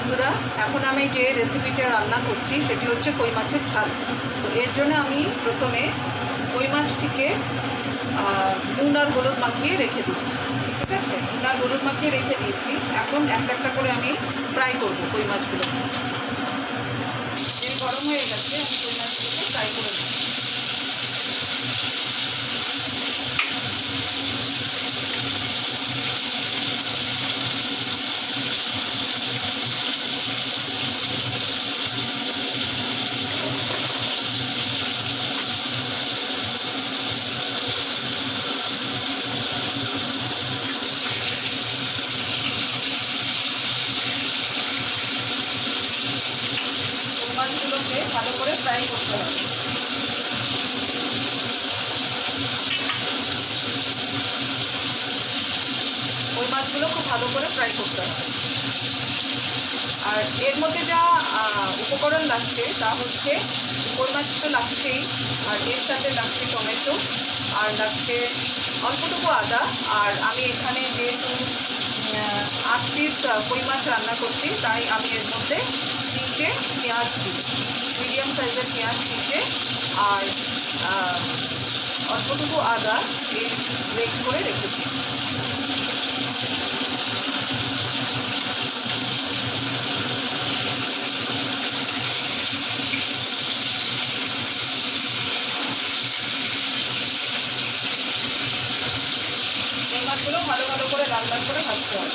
বন্ধুরা, এখন আমি যে রেসিপিটা রান্না করছি সেটি হচ্ছে কই মাছের ঝাল। তো এর জন্য আমি প্রথমে কই মাছটিকে নুন আর হলুদ মাখিয়ে রেখে দিচ্ছি। ঠিক আছে, নুন আর হলুদ মাখিয়ে রেখে দিয়েছি। এখন একটা একটা করে আমি ফ্রাই করবো কই মাছগুলো। তেল গরম হয়ে গেছে, আমি কই মাছগুলোকে ফ্রাই করে দেবো। মাছগুলোকে ভালো করে ফ্রাই করতে হবে। ওই মাছগুলো খুব ভালো করে ফ্রাই করতে হবে। আর এর মধ্যে যা উপকরণ লাগছে তা হচ্ছে কই মাছ তো লাগছেই, আর এর সাথে লাগছে টমেটো, আর লাগছে অল্পটুকু আদা। আর আমি এখানে যেহেতু 8 পিস কই মাছ রান্না করছি, তাই আমি এর মধ্যে 3টে পেঁয়াজ দিই, মিডিয়াম সাইজের পেঁয়াজ 3টে, আর অল্পটুকু আদা এই গ্রেট করে রেখেছি। এই মাছগুলো ভালো ভালো করে লাল লাল করে ভাজতে হবে।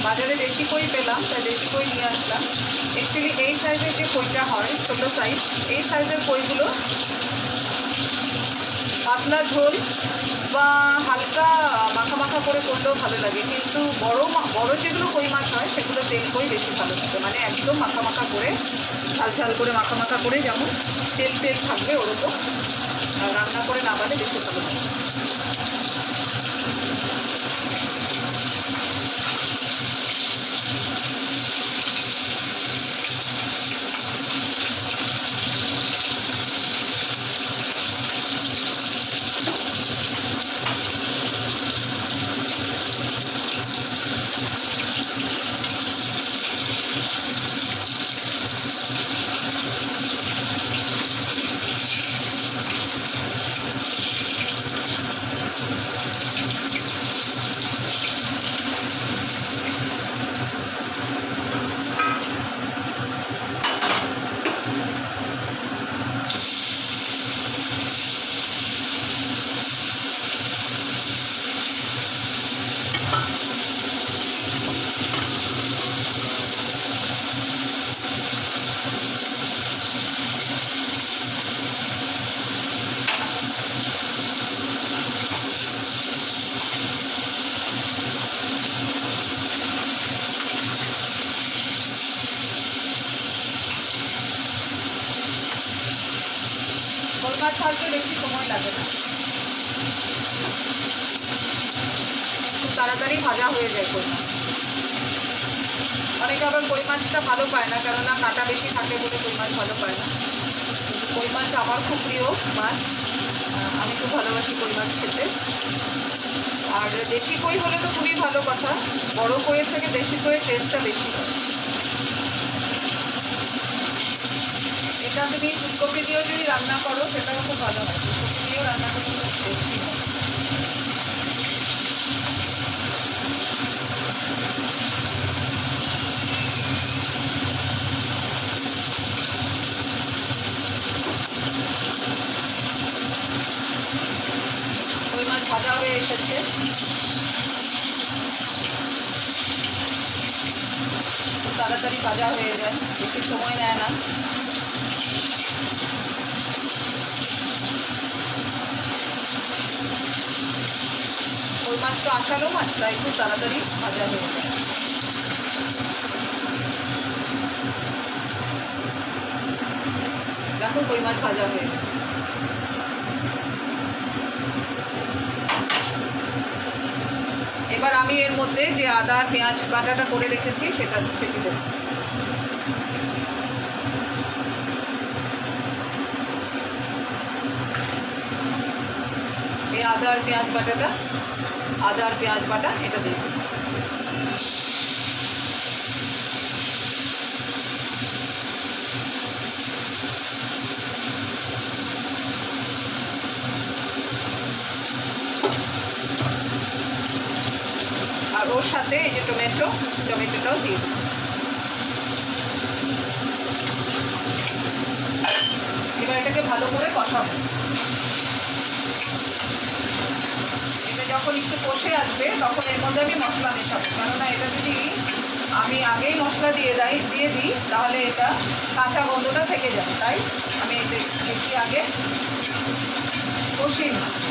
বাজারে দেশি কই পেলাম, তাই দেশি কই নিয়ে আসলাম। অ্যাকচুয়ালি এই সাইজের যে কইটা হয়, ছোটো সাইজ, এই সাইজের কইগুলো পাতলা ঝোল বা হালকা মাখা মাখা করে করলেও ভালো লাগে, কিন্তু বড় যেগুলো কই মাছ হয় সেগুলো তেল কই বেশি ভালো থাকে, মানে একদম মাখা মাখা করে, ঝাল ঝাল করে মাখা মাখা করে, যেমন তেল তেল থাকবে ওরকম রান্না করে নামালে বেশি ভালো লাগে। কই মাছ ভাজতে বেশি সময় লাগে না, খুব তাড়াতাড়ি ভাজা হয়ে যায় কই মাছ। অনেকে আবার কই মাছটা ভালো পায় না, কেননা কাঁটা বেশি থাকে বলে কই মাছ ভালো পায় না। কই মাছ আমার খুব প্রিয় মাছ, আমি খুব ভালোবাসি কই মাছ খেতে। আর দেশি কই হলে তো খুবই ভালো কথা, বড় কইয়ের থেকে দেশি কইয়ের টেস্টটা বেশি হয়। এটা তুমি ফুলকপি দিয়েও যদি রান্না করো সেটাও খুব ভালো হয়, ফুলকপি দিয়েও রান্না করতে খুব টেস্টি হয়। কই মাছ ভাজা হয়ে এসেছে, খুব তাড়াতাড়ি ভাজা হয়ে যায়, বেশি সময় নেয় না। কই মাছ তো আসালো মাছ, তাই খুব তাড়াতাড়ি ভাজা হয়ে যায়। দেখো কই মাছ ভাজা হয়ে গেছে। এবার আমি এর মধ্যে যে আদা আর পেঁয়াজ বাটাটা করে রেখেছি সেটি দেবো। এই আদা আর পেঁয়াজ বাটা এটা দিয়ে দেবো। আর ওর সাথে এই যে টমেটোটাও দিয়ে দেবো। এবার এটাকে ভালো করে কষাবো। এটা যখন একটু কষে আসবে তখন এর মধ্যে আমি মশলা মেশাবো, কেননা এটা যদি আমি আগেই মশলা দিয়ে দিই তাহলে এটা কাঁচা গন্ধটা থেকে যাবে। তাই আমি এটা বেশি আগে কষিয়ে নিচ্ছি,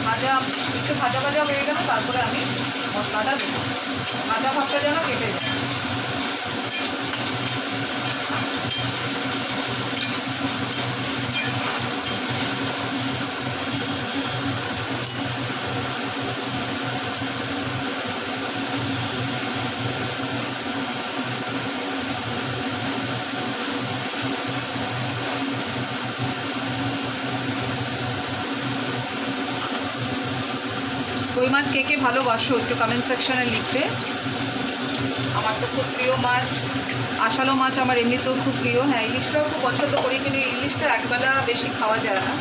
মানে একটু ভাজা হয়ে গেলে তারপরে আমি মশলাটা দেবো, ভাজা ভাবটা যেন কেটে যায়। কই মাছ কে কে ভালোবাসো একটু কমেন্ট সেকশনে লিখবে। আমার তো খুব প্রিয় মাছ, আশালো মাছ আমার এমনিতেও খুব প্রিয়। হ্যাঁ, ইলিশটাও খুব পছন্দ করি, কিন্তু ইলিশটা একবেলা বেশি খাওয়া যায় না।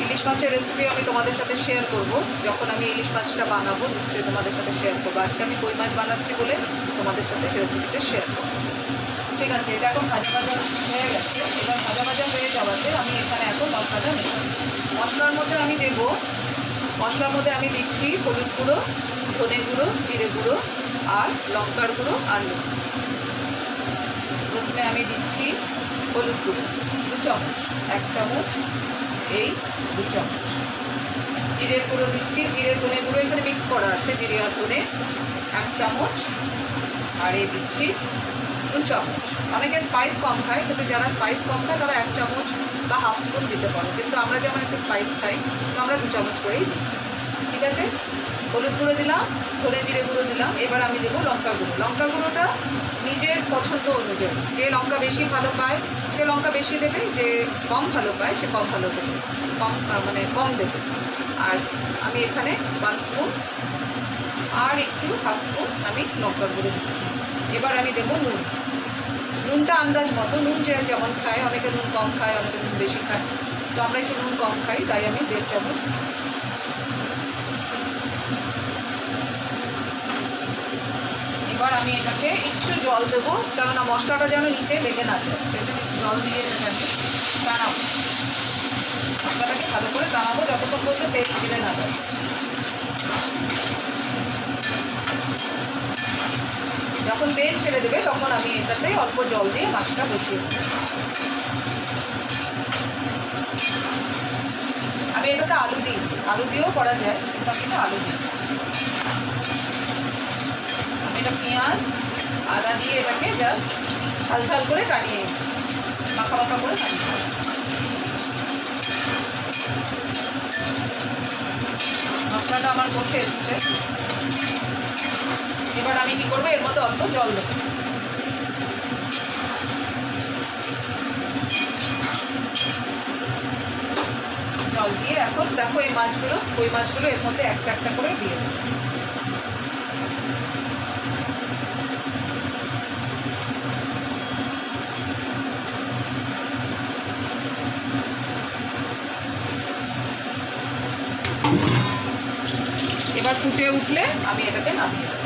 ইলিশ মাছের রেসিপি আমি তোমাদের সাথে শেয়ার করব, যখন আমি ইলিশ মাছটা বানাবো নিশ্চয়ই তোমাদের সাথে শেয়ার করবো। আজকে আমি কই মাছ বানাচ্ছি বলে তোমাদের সাথে সেই রেসিপিটা শেয়ার করবো। ঠিক আছে, এটা এখন ভাজা হয়ে গেছে। এবার ভাজা হয়ে যাওয়াতে আমি এখানে এখন মশলাটা মেশাবো। মশলার মধ্যে আমি দিচ্ছি হলুদ গুঁড়ো, ধনে গুঁড়ো, জিরে গুঁড়ো আর লঙ্কার গুঁড়ো আর নুন। প্রথমে আমি দিচ্ছি হলুদ গুঁড়ো 2 চামচ, 1 চামচ, এই 2 চামচ। জিরের গুঁড়ো দিচ্ছি, জিরে ধনে গুঁড়ো এখানে মিক্স করা আছে, জিরে আর ধনে 1 চামচ, আর এই দিচ্ছি 2 চামচ। অনেকে স্পাইস কম খায়, কিন্তু যারা স্পাইস কম খায় তারা 1 চামচ বা হাফ স্পুন দিতে পারো, কিন্তু আমরা যেমন একটু স্পাইস খাই তো আমরা 2 চামচ করেই দিই। ঠিক আছে, হলুদ গুঁড়ো দিলাম, ধনে জিরে গুঁড়ো দিলাম। এবার আমি দেবো লঙ্কা গুঁড়ো। লঙ্কা গুঁড়োটা নিজের পছন্দ অনুযায়ী, যে লঙ্কা বেশি ভালো পায় সে লঙ্কা বেশি দেবে, যে কম ভালো পায় সে কম ভালো দেবে, কম দেবে। আর আমি এখানে 1 স্পুন আর একটু হাফ স্পুন আমি লঙ্কা গুঁড়ো দিচ্ছি। এবার আমি দেবো নুনটা আন্দাজ মতো, নুন যে যেমন খায়, অনেকে নুন কম খায়, অনেকে নুন বেশি খায়, তো আমরা একটু নুন কম খাই তাই আমি 1.5 চামচ। এবার আমি এটাকে একটু জল দেবো, কেননা মশলাটা যেন নিচে লেগে না যায়, সেটা জল দিয়ে এটাকে টানাবো। মশলাটাকে ভালো করে টানাবো যতক্ষণ পর্যন্ত তেল ছিঁড়ে না যায়। যখন তেল ছেড়ে দেবে তখন আমি এটাতে অল্প জল দিয়ে মাছটা বসিয়ে দেবো। আমি এটাতে আলু দিয়েও করা যায়, কিন্তু আমি এটা আলু দিই। আমি এটা পেঁয়াজ আদা দিয়ে এটাকে জাস্ট ঝাল করে টানিয়ে নিচ্ছি, মাখা করে টানিয়ে। মশলাটা আমার কষে এসছে। এবার আমি কি করবো, এর মধ্যে অল্প জল দেবো। জল দিয়ে এখন দেখো এই কই মাছগুলো এর মধ্যে একটা একটা করে দিয়ে দেবো। এবার ফুটে উঠলে আমি এটাকে নামিয়ে দেবো।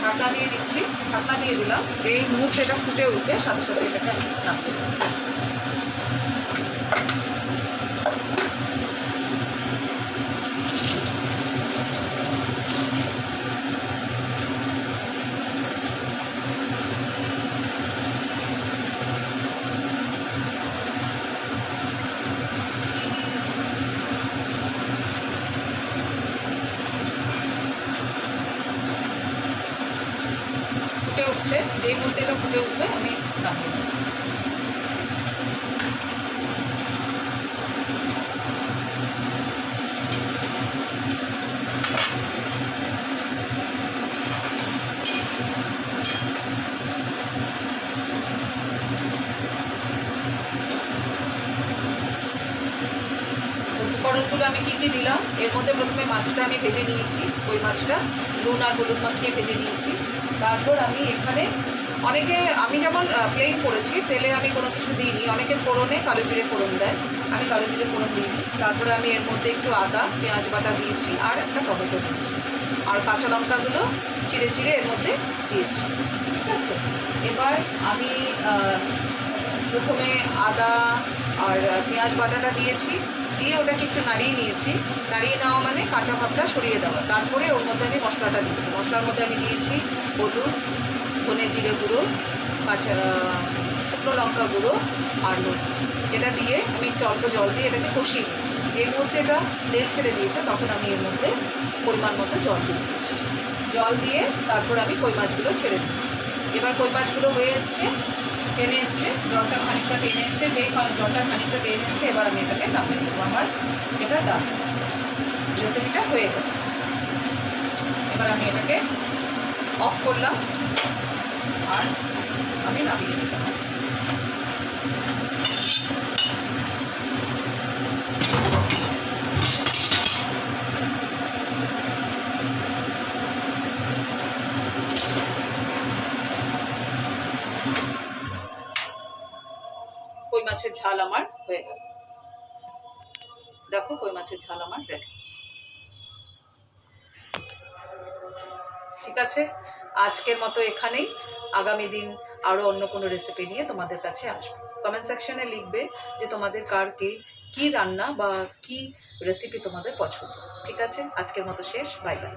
ঢাকনা দিয়ে দিচ্ছি, ঢাকনা দিয়ে দিলাম। যেই মুহূর্তে এটা ফুটে উঠবে সাথে সাথে এটাকে আমি নামিয়ে দেবো। ফুটে উঠছে, যেই মুহূর্তে এটা ফুটে উঠবে আমি নামিয়ে দেবো। উপকরণগুলো আমি কী কী দিলাম, এর মধ্যে প্রথমে মাছটা আমি ভেজে নিয়েছি, ওই মাছটা নুন আর হলুদ মাখিয়ে ভেজে নিয়েছি। তারপর আমি এখানে অনেকে, আমি যেমন প্লেন করেছি, তেলে আমি কোনো কিছু দিইনি, অনেকে ফোড়নে কালো জিরে ফোড়ন দেয়, আমি কালো জিরে ফোড়ন দিইনি। তারপরে আমি এর মধ্যে একটু আদা পেঁয়াজ বাটা দিয়েছি আর একটা টমেটো দিয়েছি, আর কাঁচা লঙ্কাগুলো চিড়ে চিড়ে এর মধ্যে দিয়েছি। ঠিক আছে, এবার আমি প্রথমে আদা আর পেঁয়াজ বাটাটা দিয়েছি, দিয়ে ওটাকে একটু নাড়িয়ে নিয়েছি। নাড়িয়ে নেওয়া মানে কাঁচা ভাবটা সরিয়ে দেওয়া। তারপরে ওর মধ্যে আমি মশলাটা দিয়েছি। মশলার মধ্যে আমি দিয়েছি হলুদ, ধনে জিরে গুঁড়ো, কাঁচা শুকনো লঙ্কা গুঁড়ো আর নুন। এটা দিয়ে আমি একটু অল্প জল দিয়ে এটাকে কষিয়ে নিয়েছি। যেই মুহূর্তে এটা তেল ছেড়ে দিয়েছে তখন আমি এর মধ্যে পরিমাণ মতো জল দিয়ে দিয়েছি। জল দিয়ে তারপর আমি কই মাছগুলো ছেড়ে দিয়েছি। এবার কই মাছগুলো হয়ে এসছে, টেনে এসছে, জলটা খানিকটা টেনে এসছে, যেই জলটা খানিকটা টেনে এসছে এবার আমি এটাকে নামিয়ে দেবো। আমার এটা ডান, রেসিপিটা হয়ে গেছে। এবার আমি এটাকে অফ করলাম আর আমি নামিয়ে দিলাম। কই মাছের ঝাল আমার হয়ে গেল। দেখো কই মাছের ঝাল আমার রেডি। ঠিক আছে, আজকের মতো এখানেই। আগামী দিন আরও অন্য কোনো রেসিপি নিয়ে তোমাদের কাছে আসবো। কমেন্ট সেকশনে লিখবে যে তোমাদের কার কী রান্না বা কী রেসিপি তোমাদের পছন্দ। ঠিক আছে, আজকের মতো শেষ। Bye bye.